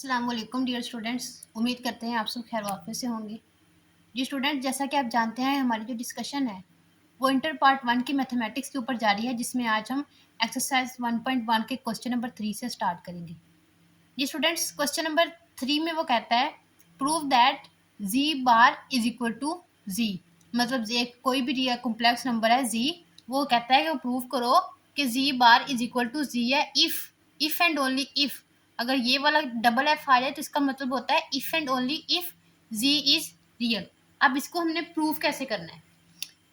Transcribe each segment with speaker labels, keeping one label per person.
Speaker 1: अस्सलाम वालेकुम dear students, उम्मीद करते हैं आप सब खैर वाफियत से होंगे। जी स्टूडेंट, जैसा कि आप जानते हैं हमारी जो डिस्कशन है वो इंटर पार्ट 1 की मैथमेटिक्स के ऊपर जारी है, जिसमें आज हम एक्सरसाइज 1.1 के क्वेश्चन नंबर 3 से स्टार्ट करेंगे। जी स्टूडेंट्स, क्वेश्चन नंबर 3 में वो कहता है prove that z bar is equal to z. मतलब एक कोई भी रियल कॉम्प्लेक्स नंबर है जी, वो कहता है कि प्रूव करो कि G bar is equal to z है इफ एंड ओनली इफ। अगर ये वाला डबल एफ आ जाए तो इसका मतलब होता है if and only if Z is real. अब इसको हमने प्रूव कैसे करना है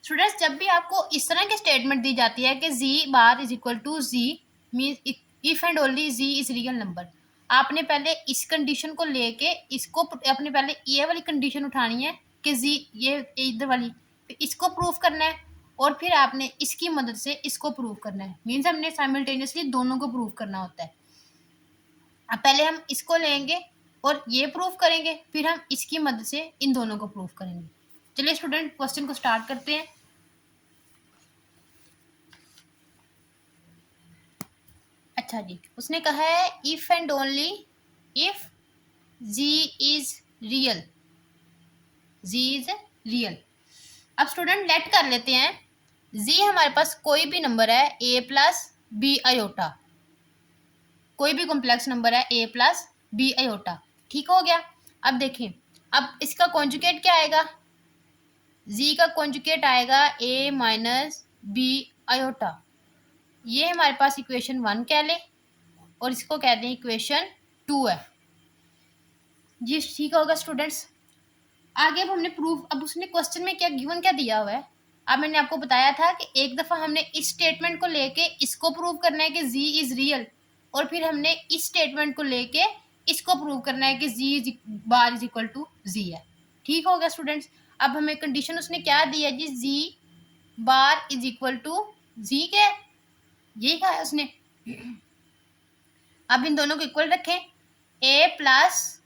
Speaker 1: स्टूडेंट्स? जब भी आपको इस तरह की स्टेटमेंट दी जाती है कि G bar is equal to G mean if and only G is real number, आपने पहले इस कंडीशन को लेके इसको अपने पहले ये वाली कंडीशन उठानी है कि जी ये इधर वाली, फिर इसको प्रूव करना है और फिर आपने इसकी मदद से इसको प्रूव करना है। मीन्स हमने साइमल्टेनियसली दोनों को प्रूव करना होता है। अब पहले हम इसको लेंगे और ये प्रूव करेंगे, फिर हम इसकी मदद से इन दोनों को प्रूव करेंगे। चलिए स्टूडेंट, क्वेश्चन को स्टार्ट करते हैं। अच्छा जी, उसने कहा है if and only if Z is real, Z is real. अब स्टूडेंट लेट कर लेते हैं जी हमारे पास कोई भी नंबर है ए प्लस बी आयोटा, कोई भी कॉम्प्लेक्स नंबर है ए प्लस बी आयोटा, ठीक हो गया। अब देखें, अब इसका कॉन्जुगेट क्या आएगा? जी का कॉन्जुगेट आएगा ए माइनस बी आयोटा। ये हमारे पास इक्वेशन 1 कह लें और इसको कहते हैं इक्वेशन 2 है जी, ठीक होगा स्टूडेंट्स। आगे अब हमने प्रूफ, अब उसने क्वेश्चन में क्या गिवन क्या दिया हुआ है। अब मैंने आपको बताया था कि एक दफा हमने इस स्टेटमेंट को लेके इसको प्रूव करना है कि जी इज रियल, और फिर हमने इस स्टेटमेंट को लेके इसको प्रूव करना है कि G bar is equal to z है। ठीक हो गया स्टूडेंट्स। अब हमें कंडीशन उसने क्या दी है जी बार इज इक्वल टू जी के, यही कहा है उसने। अब इन दोनों को इक्वल रखें, a plus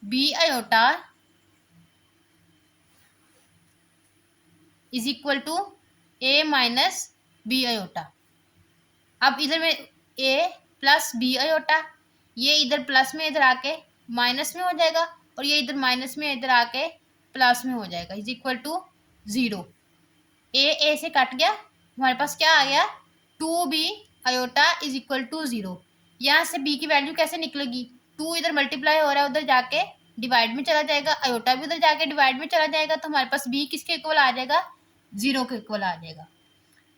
Speaker 1: b iota is equal to a minus b iota. अब इधर में ए प्लस बी आयोटा, ये इधर प्लस में इधर आके माइनस में हो जाएगा और ये इधर माइनस में इधर आके प्लस में हो जाएगा, इज इक्वल टू 0। ए से कट गया, हमारे पास क्या आ गया 2b iota is equal to 0। यहाँ से b की वैल्यू कैसे निकलेगी? 2 इधर मल्टीप्लाई हो रहा है, उधर जाके डिवाइड में चला जाएगा, आयोटा भी उधर जाके डिवाइड में चला जाएगा, तो हमारे पास b किसके इक्वल आ जाएगा? 0 के इक्वल आ जाएगा।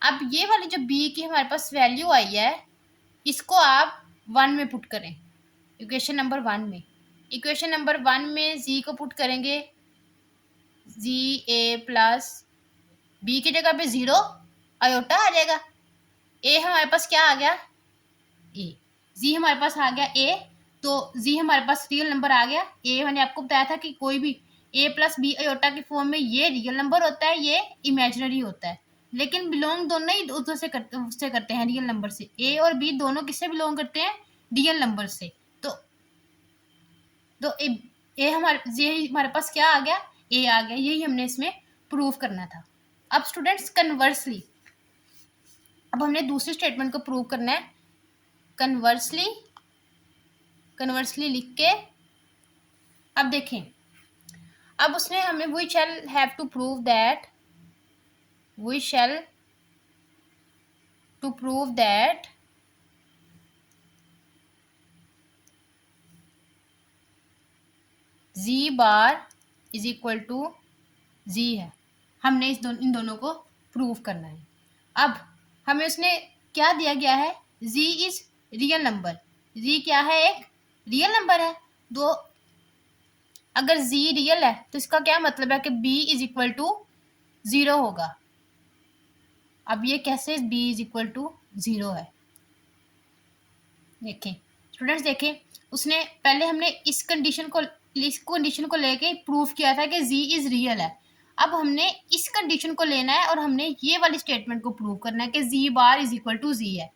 Speaker 1: अब ये वाली जो b की हमारे पास वैल्यू आई है, इसको आप 1 में पुट करें, इक्वेशन नंबर 1 में। इक्वेशन नंबर 1 में जी को पुट करेंगे, जी ए प्लस बी की जगह पे 0 आयोटा आ जाएगा। ए हमारे पास क्या आ गया? ए। जी हमारे पास आ गया ए, तो जी हमारे पास रियल नंबर आ गया। ए मैंने आपको बताया था कि कोई भी ए प्लस बी आयोटा की फॉर्म में ये रियल नंबर होता है, ये इमेजिनरी होता है, लेकिन बिलोंग दोनों ही उधर से करते हैं रियल नंबर से। ए और बी दोनों किससे बिलोंग करते हैं? रियल नंबर से। तो ए हमारे पास क्या आ गया? ए आ गया। यही हमने इसमें प्रूव करना था। अब स्टूडेंट्स कन्वर्सली, अब हमने दूसरी स्टेटमेंट को प्रूव करना है। कन्वर्सली लिख के अब देखें, अब उसने हमें we shall have to prove that z bar is equal to z है। हमने इन दोनों को प्रूव करना है। अब हमें उसने क्या दिया गया है? जी इज रियल नंबर। जी क्या है? एक रियल नंबर है। दो, अगर जी रियल है तो इसका क्या मतलब है कि b इज इक्वल टू 0 होगा। अब ये कैसे b इज इक्वल टू 0 है? देखें स्टूडेंट्स, देखें उसने पहले हमने इस कंडीशन को लेके प्रूफ किया था कि जी इज रियल है। अब हमने इस कंडीशन को लेना है और हमने ये वाली स्टेटमेंट को प्रूव करना है कि G bar is equal to z है।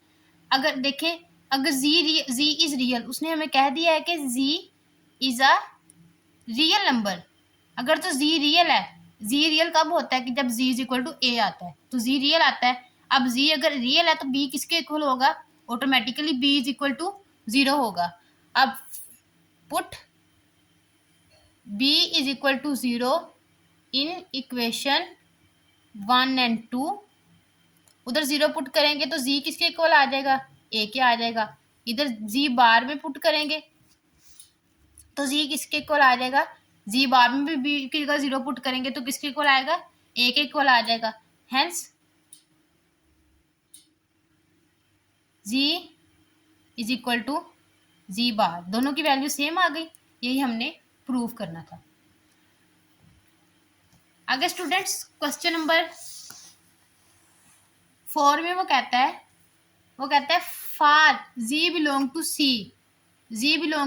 Speaker 1: अगर देखें, अगर जी इज रियल, उसने हमें कह दिया है कि जी इज अ रियल नंबर। अगर तो जी रियल है, जी रियल कब होता है? कि जब जी इज इक्वल टू ए आता है, तो जी रियल आता है। अब जी अगर रियल है तो बी किसके इक्वल होगा? Automatically B is equal to 0 होगा। अब put b is equal to 0 in equation 1 and 2, उधर 0 पुट करेंगे तो z किसके इक्वल आ जाएगा, a के आ जाएगा। इधर z बार में पुट करेंगे तो z किसके इक्वल आ जाएगा, z बार में भी b की जगह 0 पुट करेंगे तो किसके इक्वल आएगा, a के इक्वल आ जाएगा। Hence z is equal to z bar, दोनों की वैल्यू सेम आ गई, यही हमने प्रूव करना था। आगे स्टूडेंट्स क्वेश्चन नंबर 4 में वो कहता है for z belong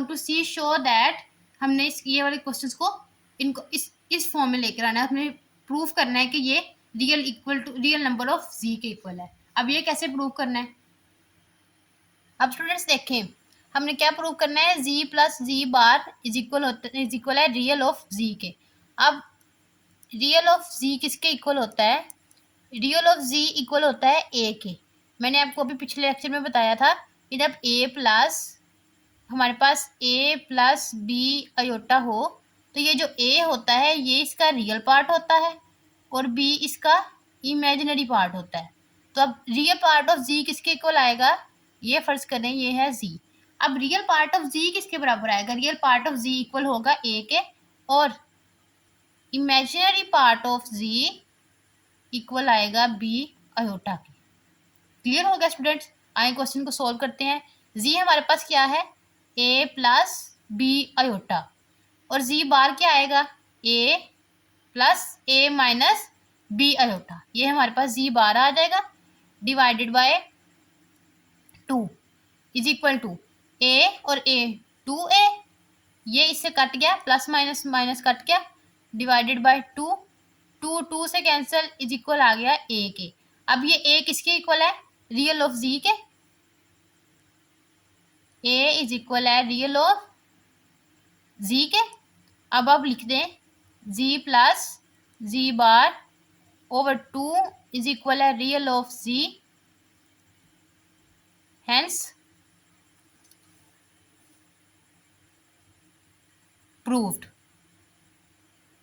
Speaker 1: to C show that, हमने ये वाले क्वेश्चंस को इनको इस फॉर्म में लेकर आना है, हमें प्रूव करना है कि ये रियल नंबर ऑफ z के इक्वल है। अब ये कैसे प्रूव करना है, अब स्टूडेंट्स देखें हमने क्या प्रूव करना है, z plus z bar is equal है रियल ऑफ z के। अब रियल ऑफ z किसके इक्वल होता है, रियल ऑफ z इक्वल होता है a के। मैंने आपको अभी पिछले लेक्चर में बताया था कि जब हमारे पास a प्लस b अयोटा हो तो ये जो a होता है ये इसका रियल पार्ट होता है और b इसका इमेजिनरी पार्ट होता है। तो अब रियल पार्ट ऑफ z किसके इक्वल आएगा, ये फर्ज करें ये है z। अब रियल पार्ट ऑफ z किसके बराबर आएगा, real part of z equal होगा a के और imaginary part of z equal आएगा b अयोटा के। क्लियर हो गया स्टूडेंट्स, आए क्वेश्चन को सॉल्व करते हैं। z हमारे पास क्या है, a प्लस b अयोटा और z बार क्या आएगा, a plus a minus b iota, ये हमारे पास z बार आ जाएगा divided by 2 is equal to a और a 2a, ये इससे कट गया, प्लस माइनस माइनस कट गया, डिवाइडेड बाय 2 से कैंसिल इज इक्वल आ गया a के। अब ये a किसके इक्वल है, रियल ऑफ z के, a इज इक्वल है रियल ऑफ z के। अब आप लिख दें z plus z bar over 2 is equal है real of z, hence proved.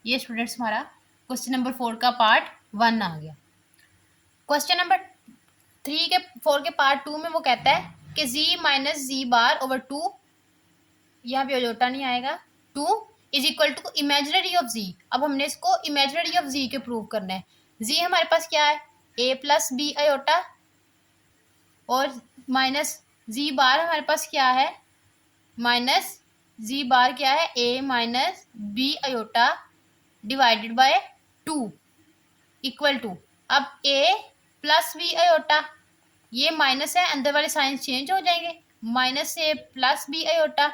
Speaker 1: ये स्टूडेंट्स हमारा क्वेश्चन नंबर 4 का पार्ट 1 आ गया। क्वेश्चन नंबर 4 के पार्ट 2 में वो कहता है कि z minus z bar over 2, यहाँ पे अयोटा नहीं आएगा, 2 is equal to imaginary of z। अब हमने इसको इमेजिनरी ऑफ z के प्रूव करना है। z हमारे पास क्या है, a प्लस b अयोटा और माइनस z बार हमारे पास क्या है, माइनस z बार क्या है, a minus b iota divided by 2 equal to, अब a प्लस b अयोटा, ये माइनस है, अंदर वाले साइन चेंज हो जाएंगे, minus a plus b iota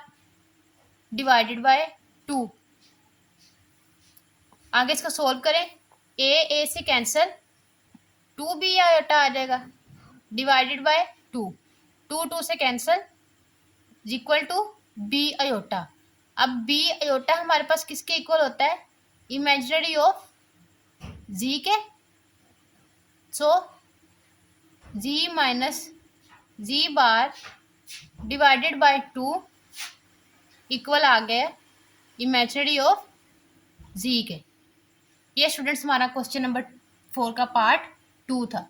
Speaker 1: divided by 2। आगे इसको सोल्व करें, a से कैंसिल, 2b अयोटा आ जाएगा डिवाइडेड बाय 2 से cancel equal to b iota. अब b अयोटा हमारे पास किसके इक्वल होता है, इमेजिनरी ऑफ z के। So z minus z bar divided by 2 equal आ गया इमेजिनरी ऑफ z के। ये स्टूडेंट्स हमारा क्वेश्चन नंबर 4 का पार्ट 2 था।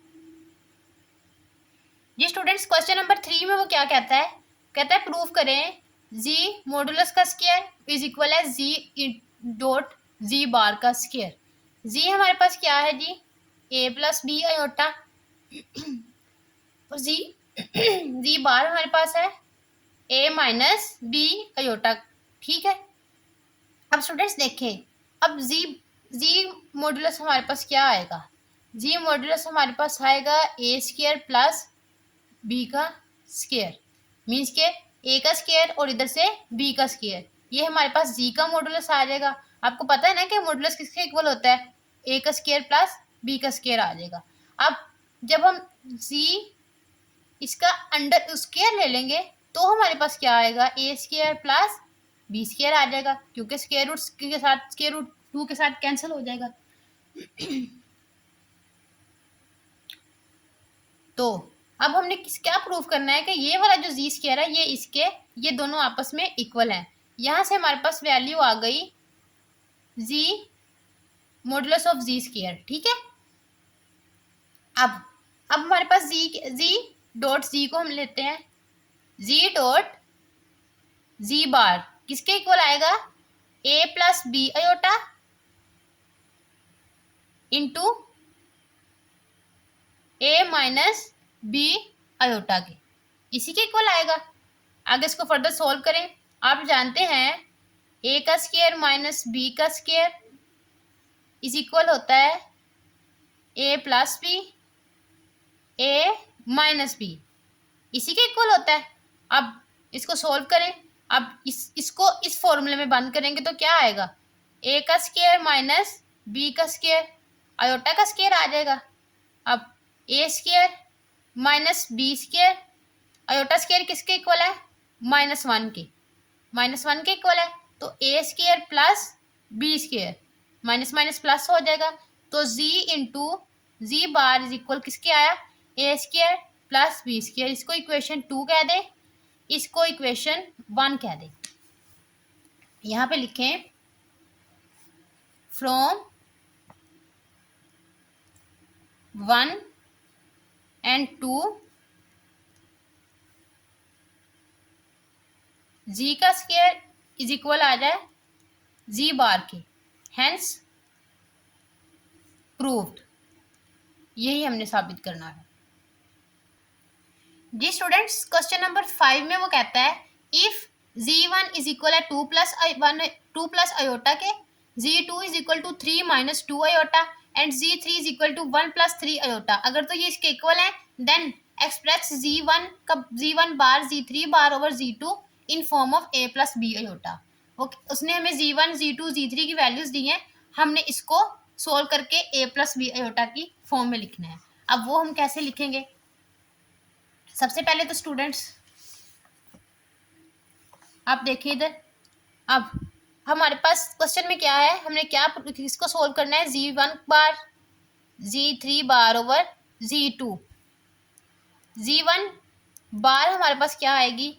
Speaker 1: ये स्टूडेंट्स क्वेश्चन नंबर 3 में वो क्या कहता है प्रूफ करें z मॉडुलस का स्क्वायर इज इक्वल है z डॉट z बार का स्क्वायर। z हमारे पास क्या है जी, a प्लस b अयोटा और z बार हमारे पास है a माइनस b अयोटा, ठीक है। अब स्टूडेंट्स देखें, अब z मॉडुलस हमारे पास क्या आएगा, z मॉडुलस हमारे पास आएगा a स्क्वायर प्लस b का स्क्वायर, मीन्स के a का स्क्वायर और इधर से b का स्क्वायर, ये हमारे पास z का मॉडुलस आ जाएगा। आपको पता है ना कि मॉडुलस किसके इक्वल होता है, a का स्क्वायर प्लस b का स्क्वायर आ जाएगा। अब जब हम z इसका अंडर स्क्वायर ले लेंगे तो हमारे पास क्या आएगा, a square plus b square आ जाएगा, क्योंकि स्क्वायर रूट के साथ स्क्वायर रूट 2 के साथ कैंसिल हो जाएगा। तो अब हमने क्या प्रूव करना है कि ये वाला जो z स्क्वायर है ये दोनों आपस में इक्वल है। यहाँ से हमारे पास वैल्यू आ गई जी मॉडुलस ऑफ जी स्क्वायर, ठीक है। अब हमारे पास जी डॉट जी को हम लेते हैं, जी डॉट जी बार किसके इक्वल आएगा, ए प्लस बी अयोटा इंटू ए माइनस बी अयोटा के, इसी के इक्वल आएगा। आगे इसको फर्दर सोल्व करें। आप जानते हैं ए का स्क्वायर माइनस बी का स्क्वायर इज इक्वल होता है ए प्लस बी ए माइनस बी, इसी के इक्वल होता है। अब इसको सोल्व करें। अब इसको इस फॉर्मूले में बंद करेंगे तो क्या आएगा, ए का स्क्वायर माइनस बी का स्क्वायर अयोटा का स्क्वायर आ जाएगा। अब a square minus b square iota square किसके इक्वल है, -1 के, -1 के इक्वल है। तो a square plus b square minus minus plus हो जाएगा। तो z into z bar is equal किसके आया, a square plus b square. इसको इक्वेशन 2 कह दे, इसको इक्वेशन 1 कह दे। यहाँ पे लिखें फ्रॉम 1 and 2 जी का स्क्वायर इज इक्वल आ जाए जी बार के, हेंस प्रूव्ड। यही हमने साबित करना है। जी स्टूडेंट्स, क्वेश्चन नंबर 5 में वो कहता है इफ z1 इज इक्वल है 2 प्लस अयोटा के, z2 is equal to 3 minus 2 iota and z3 is equal to 1 plus 3 iota. अगर तो ये इसके इक्वल है then express z1 bar z3 bar over z2 in form of a plus B iota. उसने हमें z1 z2 z3 की values दी हैं, हमने इसको सोल्व करके a प्लस बी अयोटा की फॉर्म में लिखना है। अब वो हम कैसे लिखेंगे, सबसे पहले तो स्टूडेंट्स आप देखिए इधर। अब हमारे पास क्वेश्चन में क्या है, हमने क्या इसको सोल्व करना है, z1 bar z3 bar over z2। z1 बार हमारे पास क्या आएगी,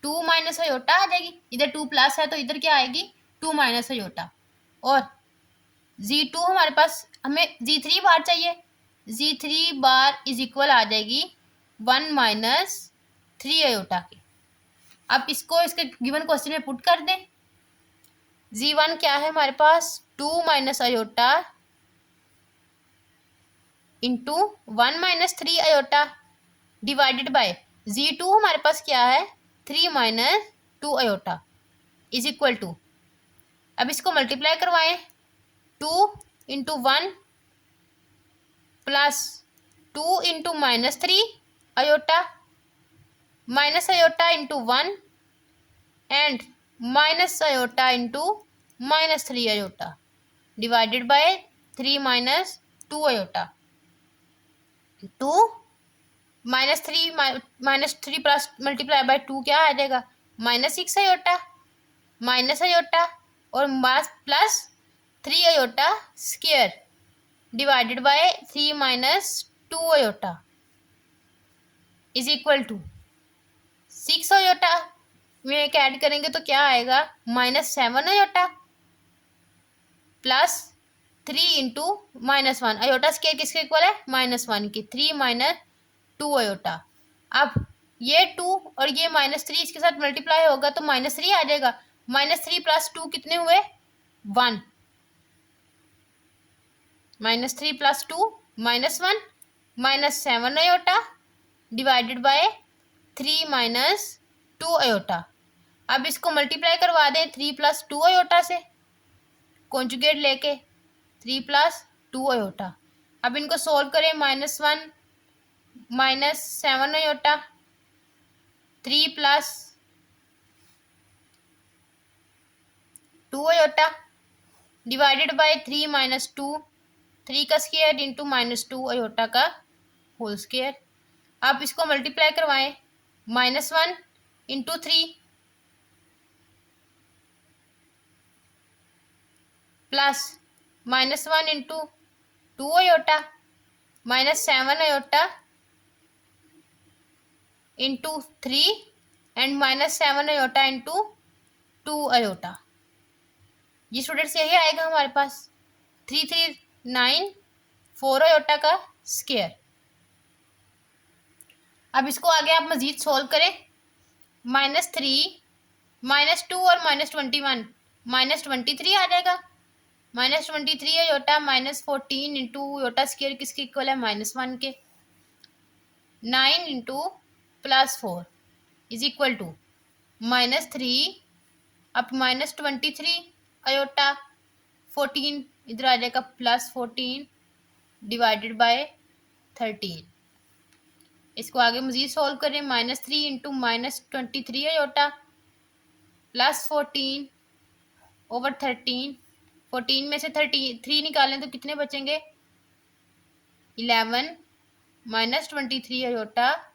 Speaker 1: 2 माइनस अयोटा आ जाएगी, इधर 2 प्लस है तो इधर क्या आएगी 2 माइनस अयोटा। और z2 हमारे पास हमें z3 बार चाहिए, z3 बार इज इक्वल आ जाएगी 1 माइनस 3 अयोटा के। अब इसको इसके गिवन क्वेश्चन में पुट कर दें। z1 क्या है हमारे पास 2 minus iota into 1 minus 3 iota divided by z2 हमारे पास क्या है 3 minus 2 iota is equal to, अब इसको मल्टीप्लाई करवाएं, 2 into 1 plus 2 into minus 3 iota minus iota into 1 and minus iota into minus 3 iota divided by 3 minus 2 iota. 2 minus three plus multiply by 2 क्या आ जाएगा -6 अयोटा माइनस अयोटा और मास plus 3 iota square divided by 3 minus 2 iota is equal to 6 iota में एक add करेंगे तो क्या आएगा -7 iota plus 3 into -1 iota square किसके इक्वल है -1 के, 3 माइनस 2 अयोटा। अब ये 2 और ये -3 इसके साथ मल्टीप्लाई होगा तो -3 आ जाएगा, -3 प्लस 2 कितने हुए 1, -3 plus 2 -1 -7 iota divided by 3 minus 2 iota. अब इसको मल्टीप्लाई करवा दें 3 प्लस 2 अयोटा से, कॉन्जुगेट लेके 3 प्लस 2 अयोटा। अब इनको सोल्व करें, -1 -7 iota 3 plus 2 iota divided by 3 minus 2, 3 का स्क्वायर इंटू -2 अयोटा का होल स्क्वायर। आप इसको मल्टीप्लाई करवाएं, -1 into 3 plus -1 into 2 iota -7 iota into 3 and -7 iota into 2 iota. ये स्टूडेंट्स यही आएगा हमारे पास 3394 आयोटा का स्क्वायर। अब इसको आगे आप मजीद सोल्व करें। -3 -2 और -21 -23 आ जाएगा। -23 आयोटा -14 इंटू आयोटा स्क्वायर किसके इक्वल है? -1 के। 9 इंटू +4 इज इक्वल टू -3 अब -23 आयोटा 14 इधर आ जाएगा +14 डिवाइडेड बाय 13। इसको आगे मजीद सॉल्व करें। -3 इंटू -23 आयोटा +14 ओवर 13। 14 में से 3 निकालें तो कितने बचेंगे? 11 -23 आयोटा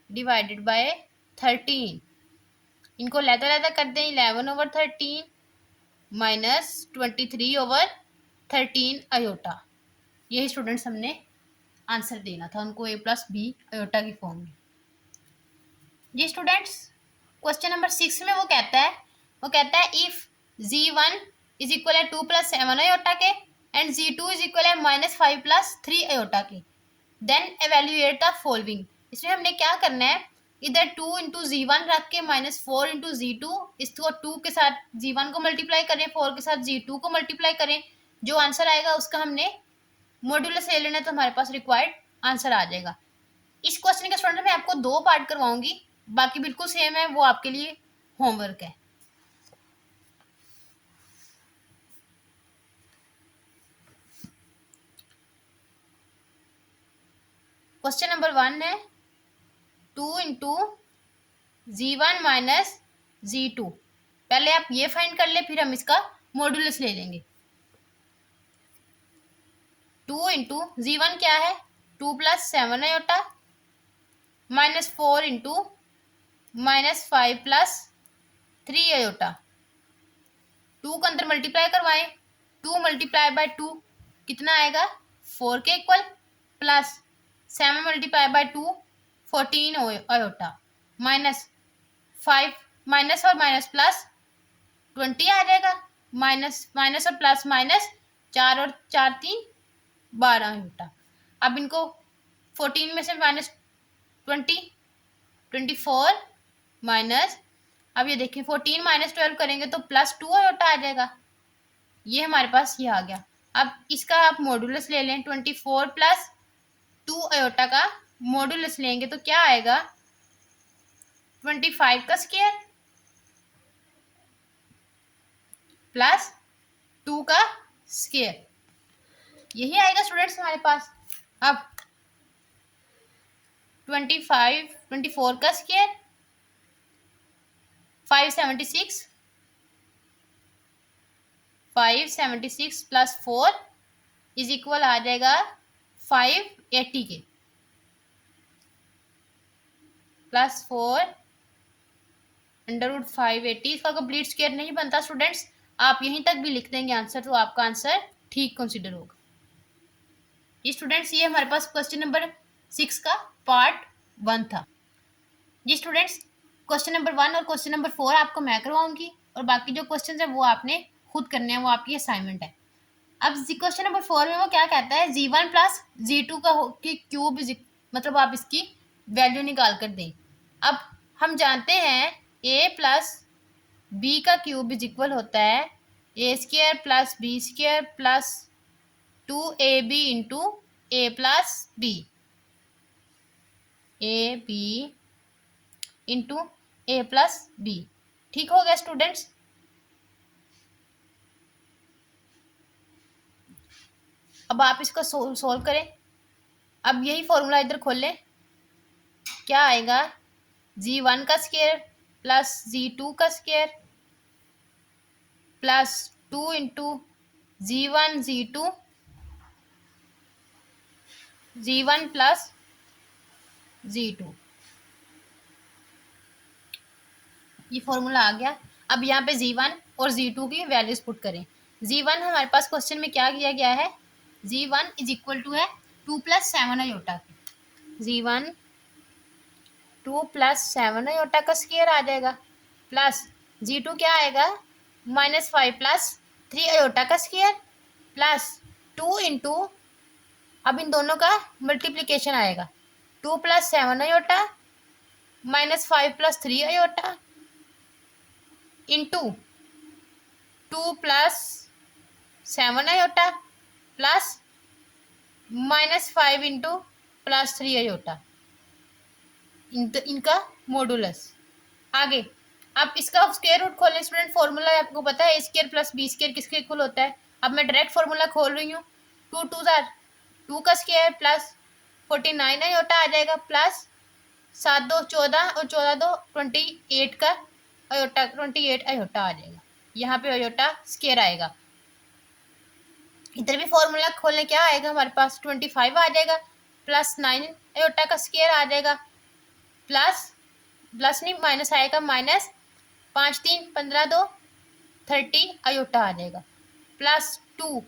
Speaker 1: डिवाइडेड बाय 13। इनको लहदा लहदा कर दें। 11 ओवर 13 -23 ओवर 13 आयोटा। यही स्टूडेंट्स हमने आंसर देना था उनको a + b आयोटा की फॉर्म में। जी स्टूडेंट्स, क्वेश्चन नंबर 6 में वो कहता है इफ z1 इज इक्वल है 2 + 7 आयोटा के एंड z2 इज इक्वल है -5 + 3 आयोटा के, देन एवेल्यूएट द फॉलोइंग। इसमें हमने क्या करना है, इधर 2 इंटू z1 रख के -4 इंटू z2, इसको 2 के साथ z1 को मल्टीप्लाई करें, 4 के साथ z2 को मल्टीप्लाई करें। जो आंसर आएगा उसका हमने मॉड्यूलस ले लेना, तो हमारे पास रिक्वायर्ड आंसर आ जाएगा। इस क्वेश्चन के स्टूडेंट मैं आपको 2 पार्ट करवाऊंगी, बाकी बिल्कुल सेम है, वो आपके लिए होमवर्क है। क्वेश्चन नंबर 1 है 2 इंटू z1 माइनस z2। पहले आप ये फाइंड कर ले, फिर हम इसका मॉड्यूलस ले लेंगे। 2 इंटू z1 क्या है? 2 + 7 आयोटा -4 इंटू -5 + 3 आयोटा। 2 को अंदर मल्टीप्लाई करवाएं। 2 मल्टीप्लाई बाय 2 कितना आएगा? 4 के equal, plus 7 multiply by 2 14 iota, -5 minus और माइनस प्लस 20 आ जाएगा। माइनस माइनस और प्लस माइनस 4 और 4 3 12 आयोटा। अब इनको 14 में से -20 24 माइनस, अब ये देखिए 14 - 12 करेंगे तो +2 आयोटा आ जाएगा। ये हमारे पास ये आ गया। अब इसका आप मॉड्यूलस ले लें। 24 + 2 आयोटा का मॉड्यूलस लेंगे तो क्या आएगा? 25 का स्क्वायर प्लस 2 का स्क्वायर, यही आएगा स्टूडेंट्स हमारे पास। अब 24 का स्क्वायर 576 + 4 इज इक्वल आ जाएगा 580 के, +4 √ 580। इसका कंप्लीट स्क्वायर नहीं बनता स्टूडेंट्स, आप यहीं तक भी लिख देंगे आंसर तो आपका आंसर ठीक कंसिडर होगा। ये स्टूडेंट्स ये हमारे पास क्वेश्चन नंबर 6 का पार्ट 1 था। जी स्टूडेंट्स, क्वेश्चन नंबर 1 और क्वेश्चन नंबर 4 आपको मैं करवाऊंगी और बाकी जो क्वेश्चन है वो आपने खुद करने हैं, वो आपकी असाइनमेंट है। अब क्वेश्चन नंबर 4 में वो क्या कहता है? z1 + z2 की क्यूब, मतलब आप इसकी वैल्यू निकाल कर दें। अब हम जानते हैं a + b का क्यूब इज इक्वल होता है a² + b² + 2ab into a + b, ab into a + b। ठीक हो गया स्टूडेंट्स? अब आप इसको सोल्व करें। अब यही फॉर्मूला इधर खोल लें। क्या आएगा? z1 का स्क्वायर प्लस z2 का square plus 2 into z1 plus z2। ये फॉर्मूला आ गया। अब यहाँ पे z1 और z2 की वैल्यूज पुट करें। z1 हमारे पास क्वेश्चन में क्या किया गया है? z1 इज इक्वल टू है 2 + 7 आयोटा। z1 2 + 7 आयोटा का स्क्वायर आ जाएगा, प्लस G2 क्या आएगा, -5 प्लस 3 आयोटा का स्क्वायर प्लस 2 इंटू, अब इन दोनों का मल्टीप्लीकेशन आएगा, 2 plus 7 iota -5 plus 3 iota into 2 plus 7 iota plus -5 into plus 3 iota, इनका मॉडुलस। आगे अब इसका स्क्वायर रूट खोलने, स्टूडेंट फॉर्मूला आपको पता है, ए स्क्वायर प्लस बी स्क्वायर किसके इक्वल होता है। अब मैं डायरेक्ट फॉर्मूला खोल रही हूँ, 2 2 जार 2 का स्क्वायर प्लस 49 आयोटा आ जाएगा प्लस 7 2 14 और 14 2 28 का आयोटा, 28 आयोटा आ जाएगा। यहाँ पे आयोटा स्क्वायर आएगा। इधर भी फॉर्मूला खोलने क्या आएगा हमारे पास, 25 आ जाएगा प्लस 9 आयोटा का स्क्वायर आ जाएगा प्लस नहीं माइनस आएगा, माइनस 5 3 15 2 30 आयोटा आ जाएगा प्लस 2।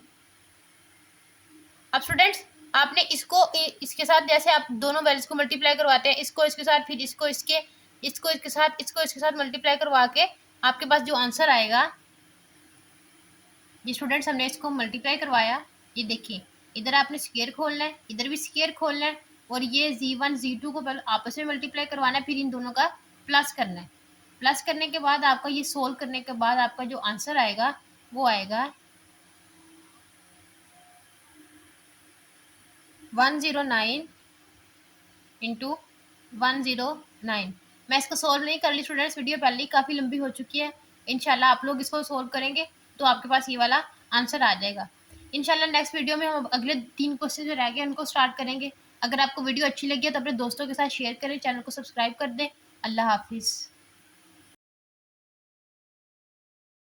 Speaker 1: अब स्टूडेंट्स आपने इसको इसके साथ, जैसे आप दोनों वैल्यूज को मल्टीप्लाई करवाते हैं, इसको इसके साथ, फिर इसको इसके साथ मल्टीप्लाई करवा के आपके पास जो आंसर आएगा, ये स्टूडेंट्स हमने इसको मल्टीप्लाई करवाया, ये देखिए इधर आपने स्क्वायर खोलना है, इधर भी स्क्वायर खोलना है, और ये G1 G2 को पहले आपस में मल्टीप्लाई करवाना है, फिर इन दोनों का प्लस करना है। प्लस करने के बाद आपका ये सोल्व करने के बाद आपका जो आंसर आएगा वो आएगा 109 इंटू 109। मैं इसको सोल्व नहीं कर ली स्टूडेंट्स, वीडियो पहले ही काफ़ी लंबी हो चुकी है। इंशाल्लाह आप लोग इसको सोल्व करेंगे तो आपके पास ये वाला आंसर आ जाएगा। इंशाल्लाह नेक्स्ट वीडियो में हम अगले 3 क्वेश्चन जो रह गए उनको स्टार्ट करेंगे। अगर आपको वीडियो अच्छी लगी है तो अपने दोस्तों के साथ शेयर करें, चैनल को सब्सक्राइब कर दें। अल्लाह हाफिज़।